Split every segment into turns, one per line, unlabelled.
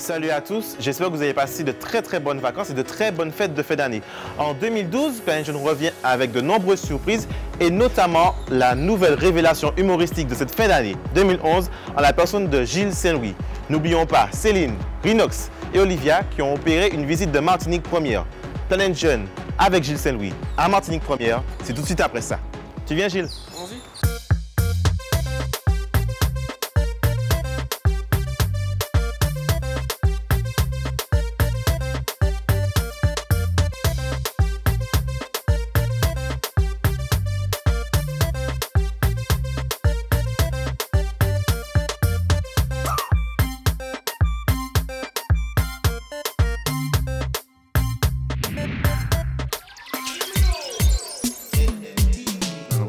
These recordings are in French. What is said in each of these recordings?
Salut à tous, j'espère que vous avez passé de très bonnes vacances et de très bonnes fêtes de fin d'année. En 2012, je nous reviens avec de nombreuses surprises et notamment la nouvelle révélation humoristique de cette fin d'année 2011 en la personne de Gilles Saint-Louis. N'oublions pas Céline, Rinox et Olivia qui ont opéré une visite de Martinique Première. Planète Jeune avec Gilles Saint-Louis à Martinique Première, c'est tout de suite après ça. Tu viens Gilles?
Allons-y.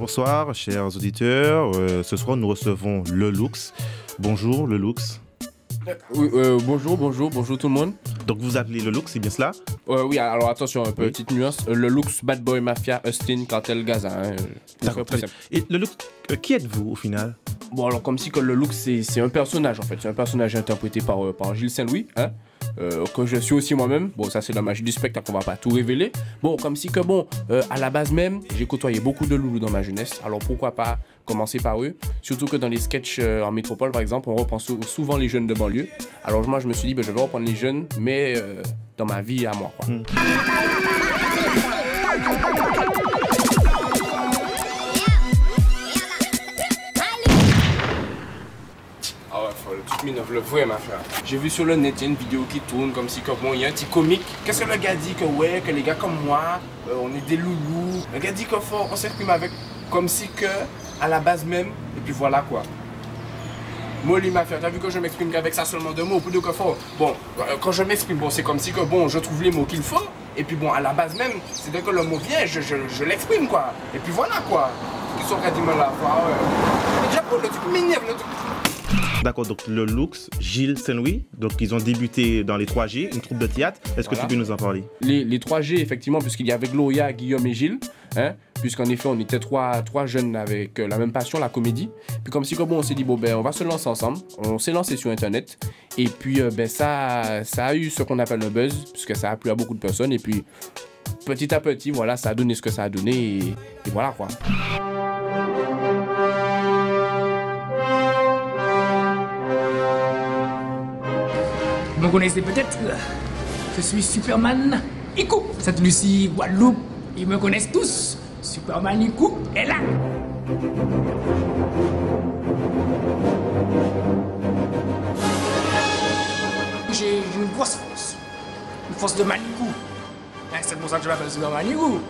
Bonsoir, chers auditeurs. Ce soir, nous recevons Lelux. Bonjour, Lelux.
Oui, bonjour tout le monde.
Donc, vous appelez Lelux, c'est bien cela?
Oui, alors attention, petite nuance. Lelux, Bad Boy Mafia, Austin, Cartel, Gaza.
D'accord, très bien. Et Lelux, qui êtes-vous au final?
Bon, alors comme si que Lelux, c'est un personnage en fait. C'est un personnage interprété par Gilles Saint-Louis, hein, que je suis aussi moi-même. Bon, ça c'est la magie du spectacle, on va pas tout révéler. Bon, comme si que à la base même, j'ai côtoyé beaucoup de loulous dans ma jeunesse. Alors pourquoi pas commencer par eux? Surtout que dans les sketchs en métropole par exemple, on reprend souvent les jeunes de banlieue. Alors moi je me suis dit, je vais reprendre les jeunes, mais dans ma vie à moi, quoi. Ah ouais, faut le truc m'énerve le vrai, ma frère. J'ai vu sur le net, il y a une vidéo qui tourne comme si, il y a un petit comique. Qu'est-ce que le gars dit? Que les gars comme moi, on est des loulous. Le gars dit on s'exprime avec comme si que, à la base même, et puis voilà quoi. Molly, ma frère, t'as vu que je m'exprime qu'avec ça seulement deux mots, plus de que fort. Bon, quand je m'exprime, c'est comme si que, je trouve les mots qu'il faut. Et puis à la base même, c'est dès que le mot vient, je l'exprime quoi. Et puis voilà quoi. Ils sont quasiment là, ouais. Mais déjà, le truc m'énerve, le truc.
D'accord, donc Lelux, Gilles Saint-Louis, donc ils ont débuté dans les 3G, une troupe de théâtre. Est-ce que tu peux nous en parler? Les
3G, effectivement, puisqu'il y avait Gloria, Guillaume et Gilles, hein, puisqu'en effet, on était trois jeunes avec la même passion, la comédie. Puis comme si, on s'est dit, on va se lancer ensemble. On s'est lancé sur Internet. Et puis, ça a eu ce qu'on appelle le buzz, puisque ça a plu à beaucoup de personnes. Et puis, petit à petit, voilà, ça a donné ce que ça a donné. Et voilà, quoi.
Vous me connaissez peut-être, je suis Superman Ikou. Cette Lucie, Guadeloupe, ils me connaissent tous. Superman Ikou est là. J'ai une grosse force. Une force de Manikou. C'est pour ça que je m'appelle Superman Ikou.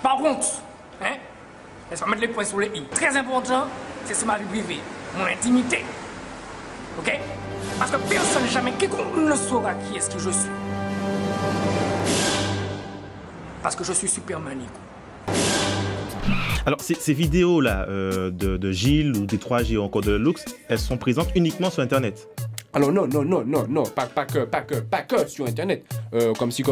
Par contre, laisse-moi mettre les points sur les i. Très important, c'est ma vie privée, mon intimité. Ok? Parce que personne, jamais, quiconque ne saura qui est-ce que je suis. Parce que je suis Superman.
Alors, ces vidéos-là de Gilles ou des 3G ou encore de Lelux, elles sont présentes uniquement sur Internet?
Alors non, pas que sur Internet. Comme si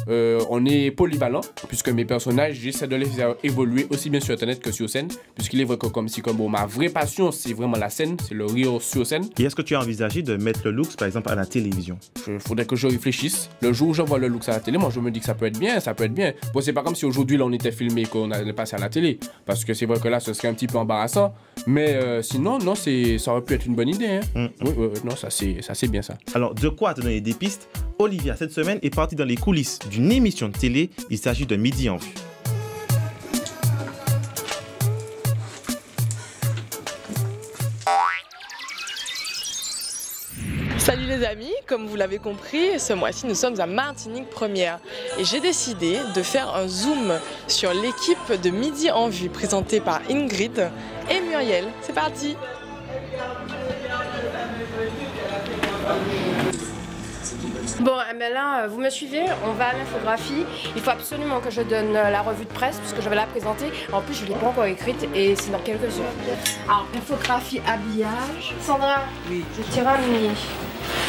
on est polyvalent, puisque mes personnages, j'essaie de les faire évoluer aussi bien sur Internet que sur scène, puisqu'il est vrai que ma vraie passion, c'est vraiment la scène, c'est le rire sur scène.
Et est-ce que tu as envisagé de mettre Lelux, par exemple, à la télévision?
Il faudrait que je réfléchisse. Le jour où je vois Lelux à la télé, moi je me dis que ça peut être bien, Bon, c'est pas comme si aujourd'hui, là, on était filmé et qu'on allait passer à la télé, parce que c'est vrai que là, ce serait un petit peu embarrassant, mais sinon, non, ça aurait pu être une bonne idée, hein. Oui, non, ça c'est bien ça.
Alors, de quoi te donner des pistes? Olivia, cette semaine, est partie dans les coulisses d'une émission de télé. Il s'agit de Midi en Vue.
Salut les amis, comme vous l'avez compris, ce mois-ci nous sommes à Martinique Première et j'ai décidé de faire un zoom sur l'équipe de Midi en Vue présentée par Ingrid et Muriel. C'est parti!
Bon, mais là, vous me suivez, on va à l'infographie. Il faut absolument que je donne la revue de presse puisque je vais la présenter. En plus, je ne l'ai pas encore écrite et c'est dans quelques heures. Alors, infographie, habillage. Sandra, oui. Je t'ai ramené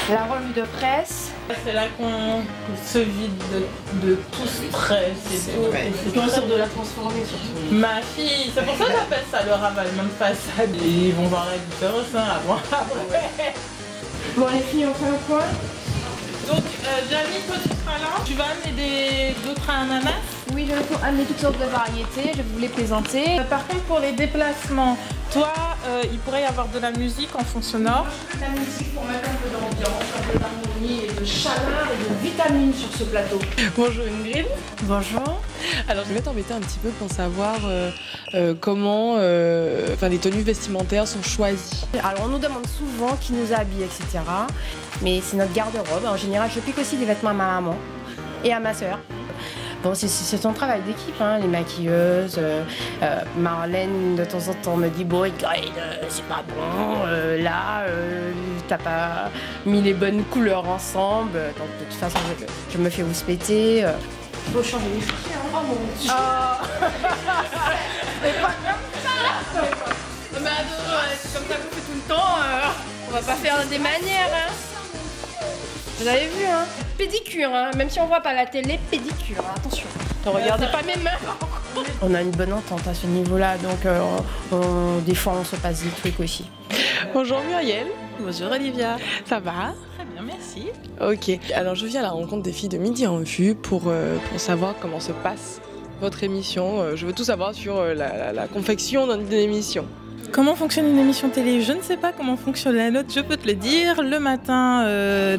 la revue de presse.
C'est là qu'on se vide de tout stress et tout. C'est
on essaie de la transformer surtout.
Ma fille, c'est pour ça que j'appelle ça le ravalement de façade. Ils vont voir la différence avant, après.
Bon, les filles, on fait un point.
Donc, Jamie, toi tu seras là. Tu vas amener d'autres ananas?
Oui, je vais amener toutes sortes de variétés, je vais vous les présenter.
Par contre, pour les déplacements, toi, il pourrait y avoir de la musique en fond sonore.
La musique pour mettre un peu d'ambiance, un peu d'harmonie et de chaleur et de vitamines sur ce plateau.
Bonjour Ingrid.
Bonjour.
Alors je vais t'embêter un petit peu pour savoir comment les tenues vestimentaires sont choisies.
Alors on nous demande souvent qui nous habille, etc. Mais c'est notre garde-robe. En général, je pique aussi des vêtements à ma maman et à ma soeur. Bon, c'est un travail d'équipe, hein, les maquilleuses. Marlène, de temps en temps, me dit bon, Ingrid, c'est pas bon, là, t'as pas mis les bonnes couleurs ensemble. Donc, de toute façon, je me fais rouspéter. Faut changer les chaussures. Oh mon Dieu! C'est pas comme ça! Mais attends, c'est comme ça qu'on fait tout le temps. On va pas faire des manières, hein. Vous avez vu, hein? Pédicure, hein? Même si on voit pas la télé, pédicure, hein. Attention. Ne regardez pas mes mains. On a une bonne entente à ce niveau-là, donc des fois on se passe des trucs aussi.
Bonjour Muriel.
Bonjour Olivia.
Ça va?
Très bien, merci.
Ok, alors je viens à la rencontre des filles de Midi en Vue pour savoir comment se passe votre émission. Je veux tout savoir sur la confection d'une émission.
Comment fonctionne une émission télé? Je ne sais pas comment fonctionne la nôtre, je peux te le dire. Le matin,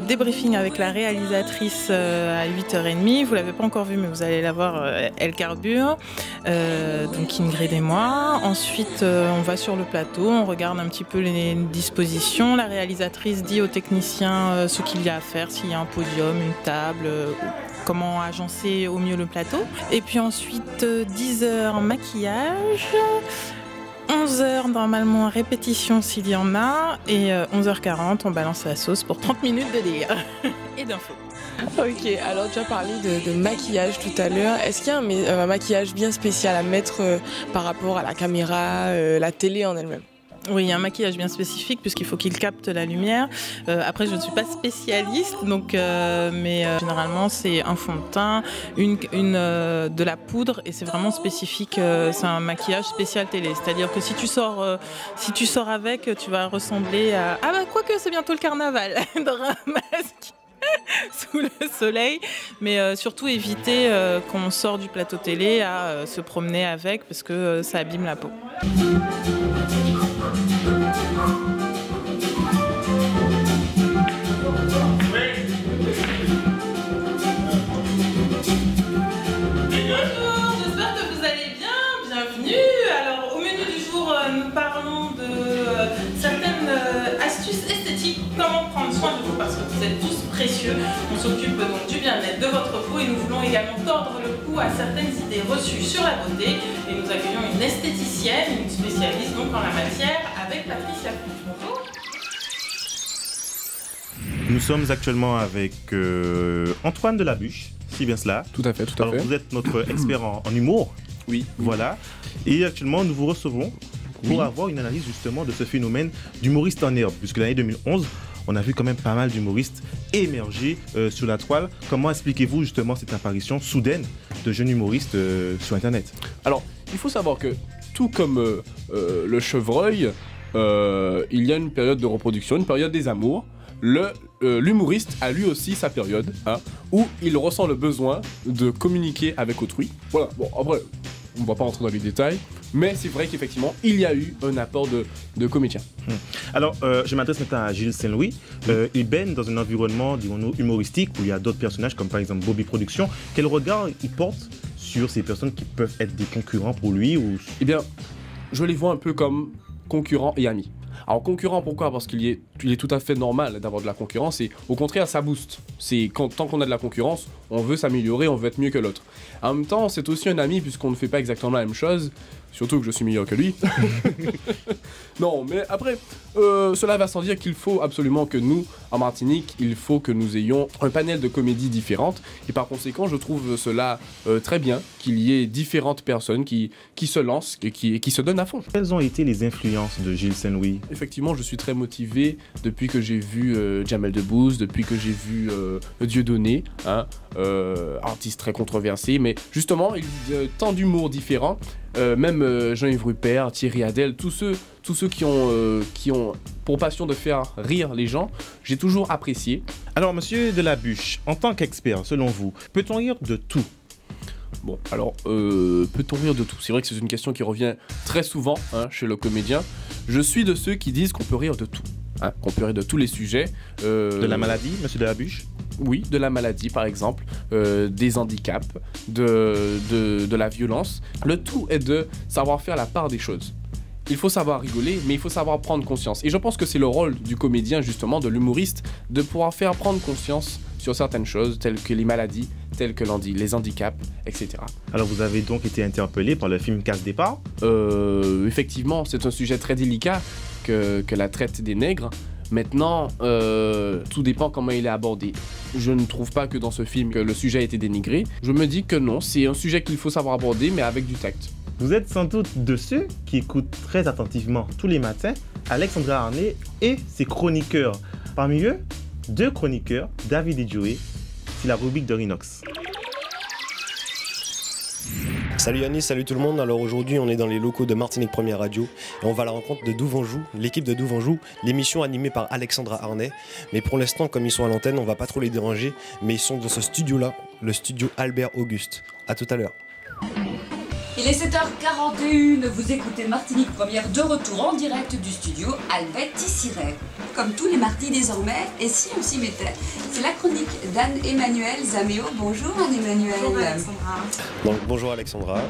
débriefing avec la réalisatrice à 8h30. Vous ne l'avez pas encore vue, mais vous allez la voir, elle carbure. Donc Ingrid et moi. Ensuite, on va sur le plateau, on regarde un petit peu les dispositions. La réalisatrice dit aux techniciens ce qu'il y a à faire, s'il y a un podium, une table, comment agencer au mieux le plateau. Et puis ensuite, 10h maquillage. 11h normalement répétition s'il y en a et 11h40 on balance la sauce pour 30 minutes de délire et d'infos.
Ok, alors tu as parlé de maquillage tout à l'heure. Est-ce qu'il y a un maquillage bien spécial à mettre par rapport à la caméra, la télé en elle-même?
Oui, il y a un maquillage bien spécifique puisqu'il faut qu'il capte la lumière. Après, je ne suis pas spécialiste, donc, mais généralement, c'est un fond de teint, de la poudre et c'est vraiment spécifique. C'est un maquillage spécial télé. C'est-à-dire que si tu sors avec, tu vas ressembler à... Ah bah, quoique, c'est bientôt le carnaval, dans un masque sous le soleil. Mais surtout, éviter quand on sort du plateau télé à se promener avec parce que ça abîme la peau. Comment prendre soin de vous parce que vous êtes tous précieux. On s'occupe donc du bien-être de votre peau et nous voulons également tordre le cou à certaines idées reçues sur la beauté. Et nous accueillons une esthéticienne, une spécialiste donc en la matière avec Patricia. Bonjour.
Nous sommes actuellement avec Antoine Delabuche, si bien cela.
Tout à fait, tout à fait.
Vous êtes notre expert en humour.
Oui.
Voilà. Et actuellement, nous vous recevons pour avoir une analyse justement de ce phénomène d'humoriste en herbe, puisque l'année 2011, on a vu quand même pas mal d'humoristes émerger sur la toile. Comment expliquez-vous justement cette apparition soudaine de jeunes humoristes sur Internet?
Alors, il faut savoir que tout comme le chevreuil, il y a une période de reproduction, une période des amours. L'humoriste a lui aussi sa période où il ressent le besoin de communiquer avec autrui. Voilà, bon après, on ne va pas rentrer dans les détails, mais c'est vrai qu'effectivement, il y a eu un apport de comédiens.
Alors, je m'adresse maintenant à Gilles Saint-Louis. Il baigne dans un environnement, disons-nous, humoristique, où il y a d'autres personnages, comme par exemple Bobby Productions. Quel regard il porte sur ces personnes qui peuvent être des concurrents pour lui ou...
Eh bien, je les vois un peu comme concurrents et amis. Alors concurrent, pourquoi? Parce qu'il est tout à fait normal d'avoir de la concurrence et au contraire ça booste. Tant qu'on a de la concurrence, on veut s'améliorer, on veut être mieux que l'autre. En même temps, c'est aussi un ami puisqu'on ne fait pas exactement la même chose. Surtout que je suis meilleur que lui. Non, mais après, cela va sans dire qu'il faut absolument que nous, en Martinique, il faut que nous ayons un panel de comédies différentes. Et par conséquent, je trouve cela très bien qu'il y ait différentes personnes qui se lancent et qui se donnent à fond.
Quelles ont été les influences de Gilles Saint-Louis?
Effectivement, je suis très motivé depuis que j'ai vu Jamel Debbouze, depuis que j'ai vu Dieudonné, hein, artiste très controversé, mais justement, il y a tant d'humour différents. Même Jean-Yves Rupert, Thierry Adel, tous ceux qui ont pour passion de faire rire les gens, j'ai toujours apprécié.
Alors, monsieur Delabuche, en tant qu'expert, selon vous, peut-on rire de tout?
Bon, alors, peut-on rire de tout? C'est vrai que c'est une question qui revient très souvent hein, chez le comédien. Je suis de ceux qui disent qu'on peut rire de tout, hein, qu'on peut rire de tous les sujets.
De la maladie, monsieur Delabuche?
Oui, de la maladie par exemple, des handicaps, de la violence. Le tout est de savoir faire la part des choses. Il faut savoir rigoler, mais il faut savoir prendre conscience. Et je pense que c'est le rôle du comédien, justement, de l'humoriste, de pouvoir faire prendre conscience sur certaines choses, telles que les maladies, telles que les handicaps, etc.
Alors vous avez donc été interpellé par le film Casse-Départ?
Effectivement, c'est un sujet très délicat que la traite des nègres. Maintenant, tout dépend comment il est abordé. Je ne trouve pas que dans ce film que le sujet a été dénigré. Je me dis que non, c'est un sujet qu'il faut savoir aborder, mais avec du tact.
Vous êtes sans doute de ceux qui écoutent très attentivement tous les matins Alexandra Arnay et ses chroniqueurs. Parmi eux, 2 chroniqueurs, David et Joey. C'est la rubrique de Rinox.
Salut Yannis, salut tout le monde. Alors aujourd'hui on est dans les locaux de Martinique Première Radio et on va à la rencontre de Douvanjou, l'équipe de Douvanjou, l'émission animée par Alexandra Arnay. Mais pour l'instant, comme ils sont à l'antenne, on va pas trop les déranger, mais ils sont dans ce studio-là, le studio Albert Auguste. À tout à l'heure.
Il est 7h41, vous écoutez Martinique Première de retour en direct du studio Albert Tissiret. Comme tous les mardis désormais, et si on s'y mettait, c'est la chronique d'Anne-Emmanuelle Zaméo. Bonjour Anne-Emmanuelle.
Bonjour Alexandra.
Donc bonjour Alexandra,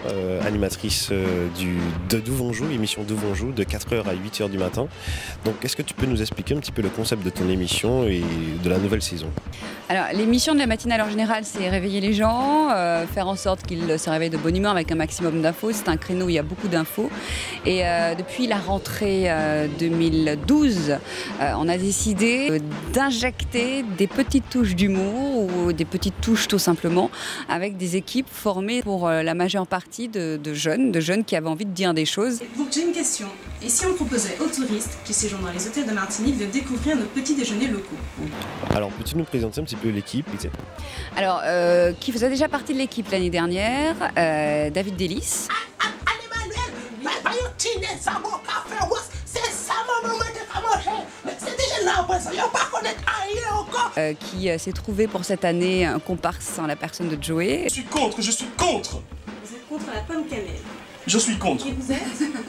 animatrice de Douvanjou, émission Douvanjou de 4h à 8h du matin. Donc est-ce que tu peux nous expliquer un petit peu le concept de ton émission et de la nouvelle saison?
Alors l'émission de la matinale en général, c'est réveiller les gens, faire en sorte qu'ils se réveillent de bonne humeur avec un maximum d'infos. C'est un créneau où il y a beaucoup d'infos. Et depuis la rentrée 2012, on a décidé d'injecter des petites touches d'humour ou des petites touches tout simplement avec des équipes formées pour la majeure partie de jeunes qui avaient envie de dire des choses.
Donc j'ai une question. Et si on proposait aux touristes qui séjournent dans les hôtels de Martinique de découvrir nos petits déjeuners locaux?
Alors peux-tu nous présenter un petit peu l'équipe?
Alors, qui faisait déjà partie de l'équipe l'année dernière, David Delis. Qui s'est trouvé pour cette année un comparse en la personne de Joey.
Je suis contre.
Vous êtes contre la pomme cannelle?
Je suis contre.
Et vous êtes?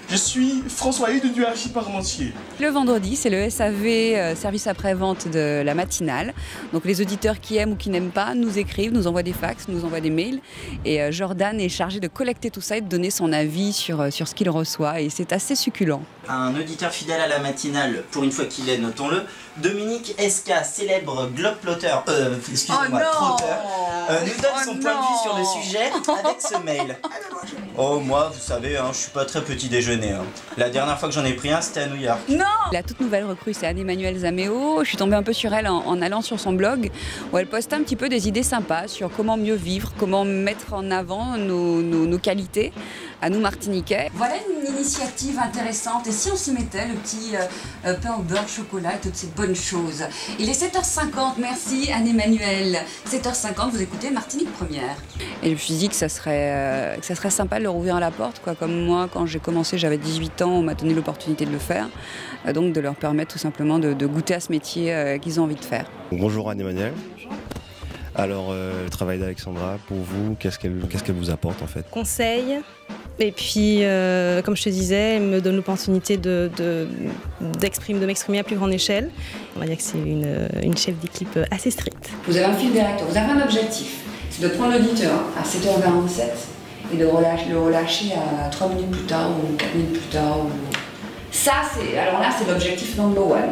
Je suis François-Yves du Archie Parmentier.
Le vendredi, c'est le SAV, service après-vente de la matinale. Donc les auditeurs qui aiment ou qui n'aiment pas nous écrivent, nous envoient des fax, nous envoient des mails. Et Jordan est chargé de collecter tout ça et de donner son avis sur ce qu'il reçoit. Et c'est assez succulent.
Un auditeur fidèle à la matinale, pour une fois qu'il est, notons-le, Dominique SK, célèbre globe-plotter, excusez-moi, trotteur, nous donne son point de vue sur le sujet avec ce mail. Oh, moi, vous savez, hein, je suis pas très petit déjeuner. Hein. La dernière fois que j'en ai pris un, c'était à New York.
Non! La toute nouvelle recrue, c'est Anne-Emmanuelle Zaméo. Je suis tombée un peu sur elle en allant sur son blog, où elle poste un petit peu des idées sympas sur comment mieux vivre, comment mettre en avant nos qualités à nous Martiniquais. Voilà une initiative intéressante. Et si on s'y mettait, le petit pain au beurre, chocolat et toutes ces bonnes choses. Il est 7h50, merci Anne-Emmanuelle. 7h50, vous écoutez Martinique Première. Et je me suis dit que ça serait sympa de leur ouvrir la porte, quoi. Comme moi, quand j'ai commencé, j'avais 18 ans, on m'a donné l'opportunité de le faire. Donc de leur permettre tout simplement de goûter à ce métier qu'ils ont envie de faire.
Bonjour Anne-Emmanuelle. Alors, le travail d'Alexandra, pour vous, qu'est-ce qu'elle vous apporte en fait?
Conseil. Et puis, comme je te disais, elle me donne l'opportunité de m'exprimer à plus grande échelle. On va dire que c'est une chef d'équipe assez stricte.
Vous avez un fil directeur, vous avez un objectif. C'est de prendre l'auditeur à 7h47 et de le relâcher à 3 minutes plus tard ou 4 minutes plus tard. Ça, alors là, c'est l'objectif number one.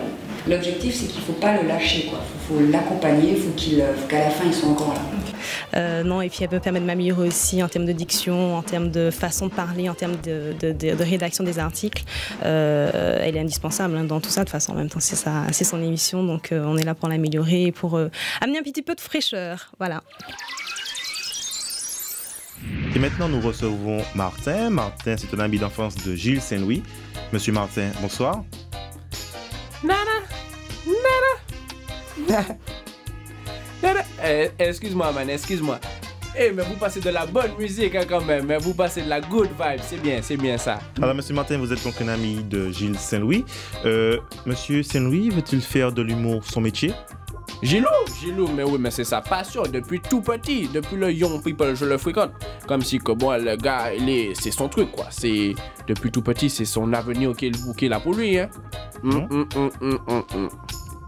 L'objectif, c'est qu'il ne faut pas le lâcher, quoi. Faut l'accompagner, faut qu'à la fin, ils soient encore là.
Non, et puis elle peut permettre de m'améliorer aussi en termes de diction, en termes de façon de parler, en termes de rédaction des articles. Elle est indispensable dans tout ça, de toute façon. En même temps, c'est son émission, donc on est là pour l'améliorer et pour amener un petit peu de fraîcheur. Voilà.
Et maintenant, nous recevons Martin. Martin, c'est un ami d'enfance de Gilles Saint-Louis. Monsieur Martin, bonsoir.
Excuse-moi, man, excuse-moi. Eh, mais vous passez de la bonne musique hein, quand même, mais vous passez de la good vibe, c'est bien ça.
Alors, monsieur Martin, vous êtes donc un ami de Gilles Saint-Louis. Monsieur Saint-Louis, veut-il faire de l'humour son métier?
Gilou, mais oui, mais c'est sa passion depuis tout petit, depuis le young people, je le fréquente. Comme si que bon, le gars, c'est son truc quoi. C'est depuis tout petit, c'est son avenir qui est là pour lui. Hein.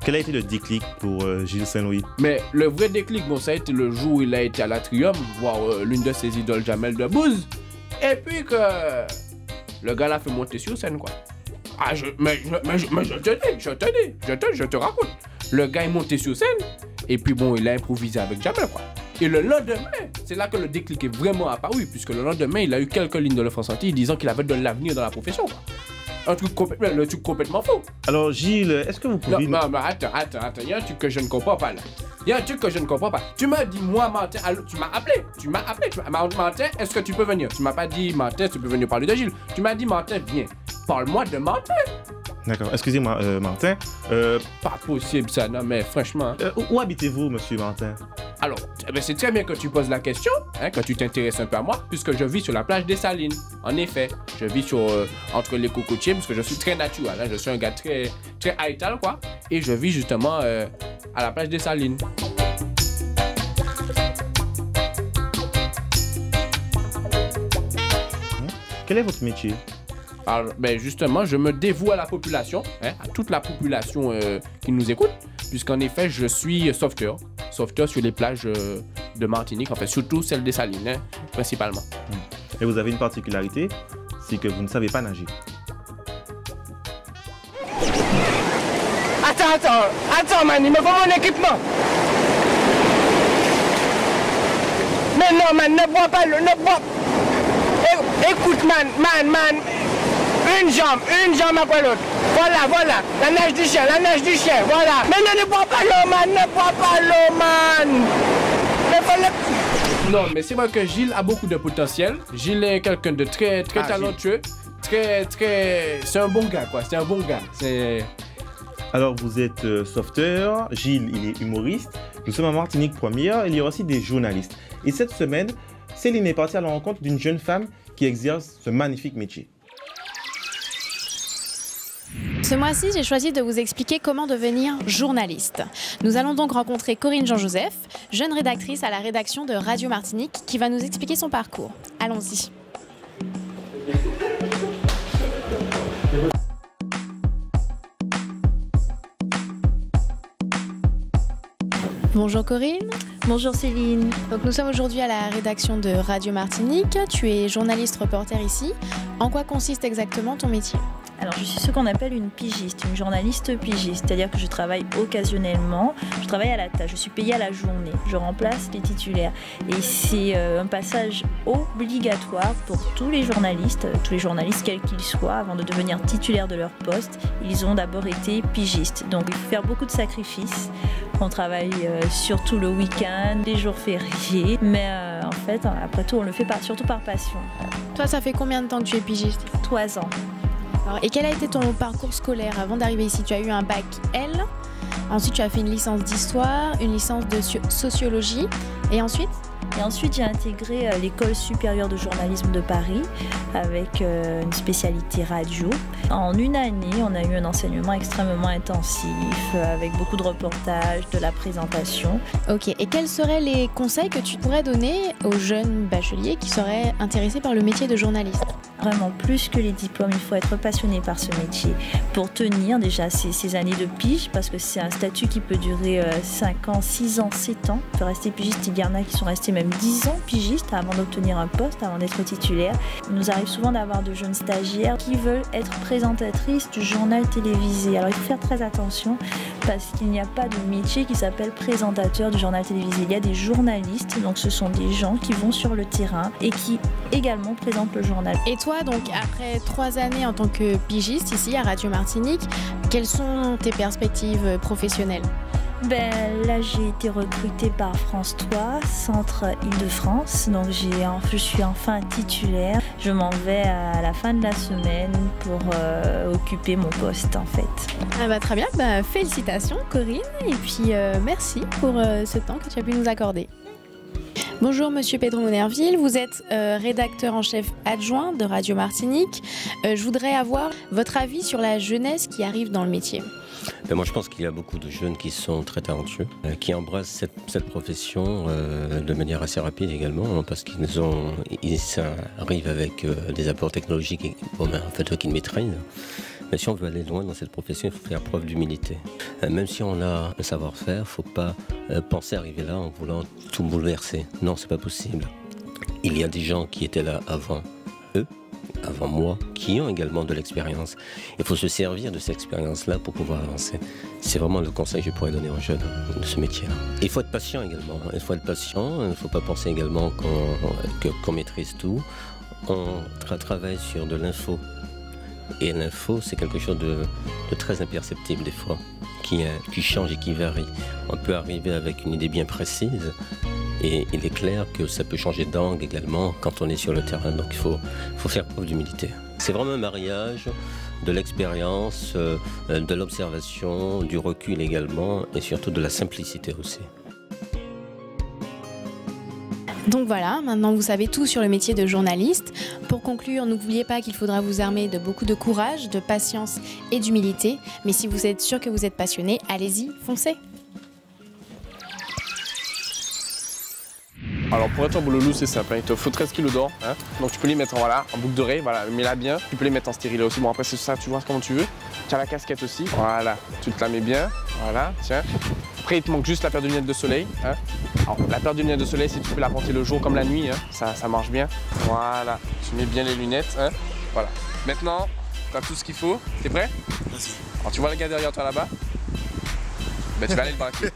Quel a été le déclic pour Gilles Saint-Louis?
Mais le vrai déclic, bon, ça a été le jour où il a été à l'Atrium voir l'une de ses idoles, Jamel Debbouze. Et puis que le gars l'a fait monter sur scène quoi. Ah, je te raconte. Le gars est monté sur scène et puis bon, il a improvisé avec Jamel quoi. Et le lendemain, c'est là que le déclic est vraiment apparu puisque le lendemain, il a eu quelques lignes de Le France Entier disant qu'il avait de l'avenir dans la profession quoi. Un truc complètement faux.
Alors Gilles, est-ce que vous pouvez...
Non, mais attends, il y a un truc que je ne comprends pas là. Tu m'as dit, moi, Martin, tu m'as appelé. Martin, est-ce que tu peux venir? Tu m'as pas dit, Martin, tu peux venir parler de Gilles. Tu m'as dit, Martin, viens. Parle-moi de Martin.
D'accord, excusez-moi, Martin.
Pas possible ça, non, mais franchement.
Où habitez-vous, monsieur Martin?
Alors, c'est très bien que tu poses la question, hein, que tu t'intéresses un peu à moi, puisque je vis sur la plage des Salines. En effet, je vis entre les cocotiers, parce que je suis très naturel, hein, je suis un gars très haïtal, quoi. Et je vis justement à la plage des Salines.
Quel est votre métier?
Alors, justement, je me dévoue à la population, hein, à toute la population qui nous écoute, puisqu'en effet, je suis sauveteur sur les plages de Martinique, en fait, surtout celles des Salines, hein, principalement.
Et vous avez une particularité, c'est que vous ne savez pas nager.
Attends, man, il me faut mon équipement. Mais non, man, ne bois pas Écoute, man. Une jambe après l'autre. Voilà. La neige du chien, voilà. Mais ne bois pas l'eau, man.
Non, mais c'est vrai que Gilles a beaucoup de potentiel. Gilles est quelqu'un de très talentueux. C'est un bon gars, quoi. C'est un bon gars.
Alors, vous êtes sauveteur. Gilles, il est humoriste. Nous sommes à Martinique Première. Il y a aussi des journalistes. Et cette semaine, Céline est partie à la rencontre d'une jeune femme qui exerce ce magnifique métier.
Ce mois-ci, j'ai choisi de vous expliquer comment devenir journaliste. Nous allons donc rencontrer Corinne Jean-Joseph, jeune rédactrice à la rédaction de Radio Martinique, qui va nous expliquer son parcours. Allons-y. Bonjour Corinne.
Bonjour Céline.
Donc nous sommes aujourd'hui à la rédaction de Radio Martinique. Tu es journaliste reporter ici. En quoi consiste exactement ton métier ?
Alors je suis ce qu'on appelle une pigiste, une journaliste pigiste, c'est-à-dire que je travaille occasionnellement, je travaille à la tâche, je suis payée à la journée, je remplace les titulaires. Et c'est un passage obligatoire pour tous les journalistes quels qu'ils soient, avant de devenir titulaires de leur poste, ils ont d'abord été pigistes. Donc il faut faire beaucoup de sacrifices, on travaille surtout le week-end, les jours fériés, mais en fait après tout on le fait surtout par passion.
Toi ça fait combien de temps que tu es pigiste ?
3 ans.
Alors, et quel a été ton parcours scolaire avant d'arriver ici ? Tu as eu un bac L, ensuite tu as fait une licence d'histoire, une licence de sociologie, et ensuite ?
Et ensuite j'ai intégré l'école supérieure de journalisme de Paris avec une spécialité radio. En une année, on a eu un enseignement extrêmement intensif avec beaucoup de reportages, de la présentation.
Ok, et quels seraient les conseils que tu pourrais donner aux jeunes bacheliers qui seraient intéressés par le métier de journaliste ?
Vraiment, plus que les diplômes, il faut être passionné par ce métier pour tenir déjà ces années de pige, parce que c'est un statut qui peut durer 5 ans, 6 ans, 7 ans. On peut rester pigiste, il y en a qui sont restés même 10 ans pigistes avant d'obtenir un poste, avant d'être titulaire. Il nous arrive souvent d'avoir de jeunes stagiaires qui veulent être présentatrices du journal télévisé. Alors il faut faire très attention parce qu'il n'y a pas de métier qui s'appelle présentateur du journal télévisé. Il y a des journalistes, donc ce sont des gens qui vont sur le terrain et qui également présentent le journal.
Et toi, donc après 3 années en tant que pigiste ici à Radio Martinique, quelles sont tes perspectives professionnelles ?
Là, j'ai été recrutée par France 3, Centre Île-de-France. Donc, je suis enfin titulaire. Je m'en vais à la fin de la semaine pour occuper mon poste, en fait.
Très bien. Félicitations, Corinne. Et puis, merci pour ce temps que tu as pu nous accorder. Bonjour Monsieur Pedro Monerville, vous êtes rédacteur en chef adjoint de Radio Martinique. Je voudrais avoir votre avis sur la jeunesse qui arrive dans le métier.
Moi, je pense qu'il y a beaucoup de jeunes qui sont très talentueux, qui embrassent cette profession de manière assez rapide également, parce qu'ils arrivent avec des apports technologiques qu'ils maîtrisent. Mais si on veut aller loin dans cette profession, il faut faire preuve d'humilité. Même si on a un savoir-faire, il ne faut pas penser arriver là en voulant tout bouleverser. Non, c'est pas possible. Il y a des gens qui étaient là avant eux, avant moi, qui ont également de l'expérience. Il faut se servir de cette expérience-là pour pouvoir avancer. C'est vraiment le conseil que je pourrais donner aux jeunes de ce métier-là. Il faut être patient également. Il faut être patient. Il ne faut pas penser également qu'on maîtrise tout. On travaille sur de l'info. Et l'info, c'est quelque chose de très imperceptible des fois, qui change et qui varie. On peut arriver avec une idée bien précise, et il est clair que ça peut changer d'angle également quand on est sur le terrain. Donc il faut faire preuve d'humilité. C'est vraiment un mariage de l'expérience, de l'observation, du recul également, et surtout de la simplicité aussi.
Donc voilà, maintenant vous savez tout sur le métier de journaliste. Pour conclure, n'oubliez pas qu'il faudra vous armer de beaucoup de courage, de patience et d'humilité. Mais si vous êtes sûr que vous êtes passionné, allez-y, foncez.
Alors pour être un bouloulou, c'est simple, il te faut 13 kg d'or. Donc tu peux les mettre en boucle d'oreille, voilà, mets-la bien. Tu peux les mettre en stérilet aussi. Bon après c'est ça, tu vois comment tu veux. Tu as la casquette aussi, voilà, tu te la mets bien, voilà, tiens. Après, il te manque juste la paire de lunettes de soleil. Alors, la paire de lunettes de soleil, si tu peux la porter le jour comme la nuit, ça marche bien. Voilà, tu mets bien les lunettes. Voilà. Maintenant, tu as tout ce qu'il faut. T'es prêt? Vas-y. Alors, tu vois le gars derrière toi là-bas? Tu vas aller le braquer.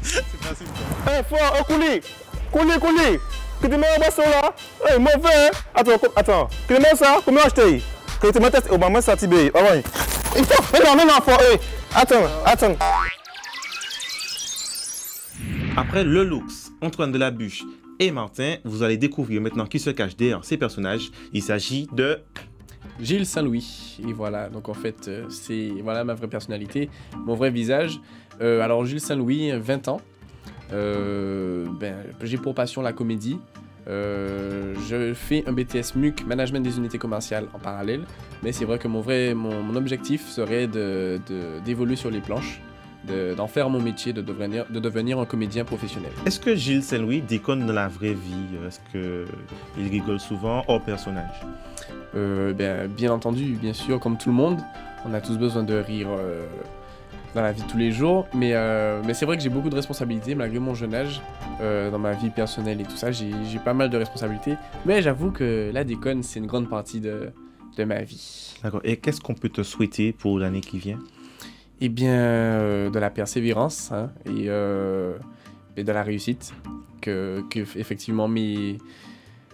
C'est facile.
Fort, coulis! Coulis! Que tu mets un boisson là? Mauvais! Attends. Que ça? Combien acheter? Que tu mets test au moment ça tibé. Ah ouais. Il faut. Non, fort. Attends.
Après le Lux, Antoine Delabuche et Martin, vous allez découvrir maintenant qui se cache derrière ces personnages. Il s'agit de
Gilles Saint-Louis. Et voilà, donc en fait, c'est ma vraie personnalité, mon vrai visage. Alors Gilles Saint-Louis, 20 ans. J'ai pour passion la comédie. Je fais un BTS MUC, Management des unités commerciales en parallèle. Mais c'est vrai que mon objectif serait d'évoluer sur les planches. D'en faire mon métier, de devenir un comédien professionnel.
Est-ce que Gilles Saint-Louis déconne dans la vraie vie? Est-ce qu'il rigole souvent hors personnage?
Bien entendu, bien sûr, comme tout le monde, on a tous besoin de rire dans la vie de tous les jours. Mais c'est vrai que j'ai beaucoup de responsabilités, malgré mon jeune âge, dans ma vie personnelle et tout ça. J'ai pas mal de responsabilités. Mais j'avoue que la déconne, c'est une grande partie de ma vie.
D'accord. Et qu'est-ce qu'on peut te souhaiter pour l'année qui vient?
Eh bien, de la persévérance et de la réussite, que effectivement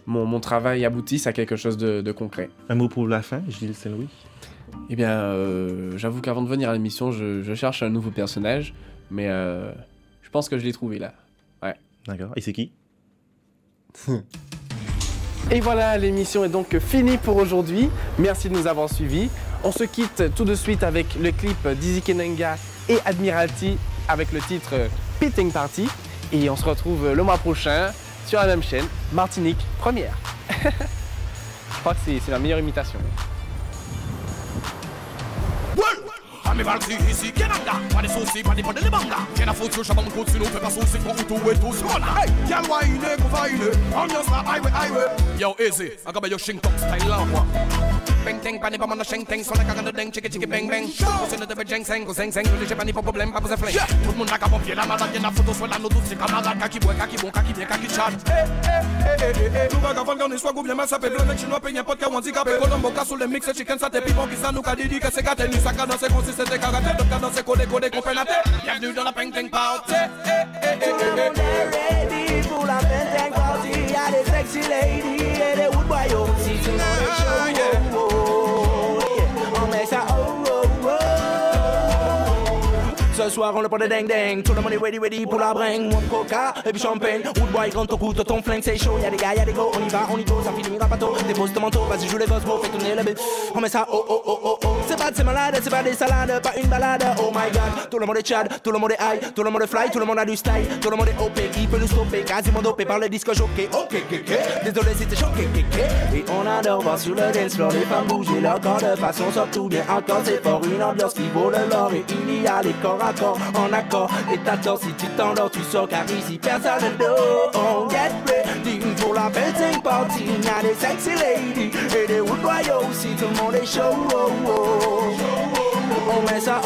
mon travail aboutisse à quelque chose de concret.
Un mot pour la fin, Gilles Saint-Louis?
Eh bien, j'avoue qu'avant de venir à l'émission, je cherche un nouveau personnage, mais je pense que je l'ai trouvé là. Ouais.
D'accord. Et c'est qui?
Et voilà, l'émission est donc finie pour aujourd'hui. Merci de nous avoir suivis. On se quitte tout de suite avec le clip d'Izzy Kenanga et Admiralty avec le titre Pitting Party. Et on se retrouve le mois prochain sur la même chaîne, Martinique Première. Je crois que c'est la meilleure imitation.
mes balles ici, Canada. Pas de soucis, pas de banga. Rien à foutre, j'abonne pour tu nous fais pas soucis pour tout et tout. Hey, y'a loin une, qu'on va une. Ambiance la highway. Yo, easy, I got my yo shing talk style là, moi. Bang tang, pas de pas sheng tang, sur la carrière de deng, chicky bang bang. C'est le début jeng seng, j'ai pas ni pas problème, pas besoin de flingue. Tout le monde a qu'à pompier la malade, y'a la photo sur la note, c'est camarade, kaki boy, kaki bon, kaki bien, kaki chat. Nous va qu'avant qu'on soit bien, mais ça peut le mec chinois paye n'importe quel handicapé. Colombo cas sous le mix, chicken ça t'es pipon qui ça nous a dit que c'est gâté, ni ça dans ses consistés, c'est karaté, donc dans ses codés qu'on fait la tête. Bienvenue dans la bang tang party.
Ready pour la bang tang party, y'a des sexy ladies et des wood boys aussi. Tout le monde est chaud. On met ça ce soir on le prend de ding ding. Tout le monde est ready pour la bringue. One coca et puis champagne. Woodboy grand au couteau, ton flingue c'est chaud. Y'a des gars, y'a des go, on y va, on y go. Ça finit rapato, dépose ton manteau. Vas-y joue les gosses, fais tourner le bit. On met ça C'est pas c'est malade, c'est pas des salades, pas une balade. Oh my god, tout le monde est chad, tout le monde est high, tout le monde est fly, tout le monde a du style. Tout le monde est OP, qui peut nous stopper? Quasiment dopé par le disque jockey. Ok, désolé si t'es choqué. Et on adore voir sur le dance floor les femmes bouger leur corps de façon surtout bien encore. C'est fort une ambiance qui vaut le lore. Et il y a les corps à corps en accord. Et t'attends si tu t'endors tu sors car ici personne ne dort. On get ready pour la bang party. Y'a des sexy ladies et des wood boys aussi. Tout le monde est chaud. On met ça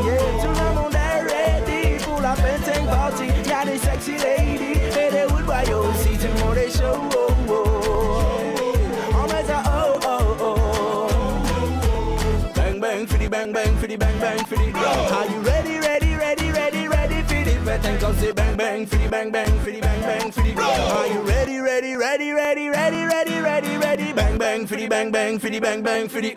yeah, tout le monde est ready pour la bang party. Y'a des sexy ladies et des wood boys aussi. Tout le monde est chaud. On met ça bang bang fiddy bang bang fiddy bang bang fiddy. Are you ready fiddy? Better cause c'est bang bang fiddy bang bang fiddy bang bang fiddy. Are you ready bang bang fiddy bang bang fiddy.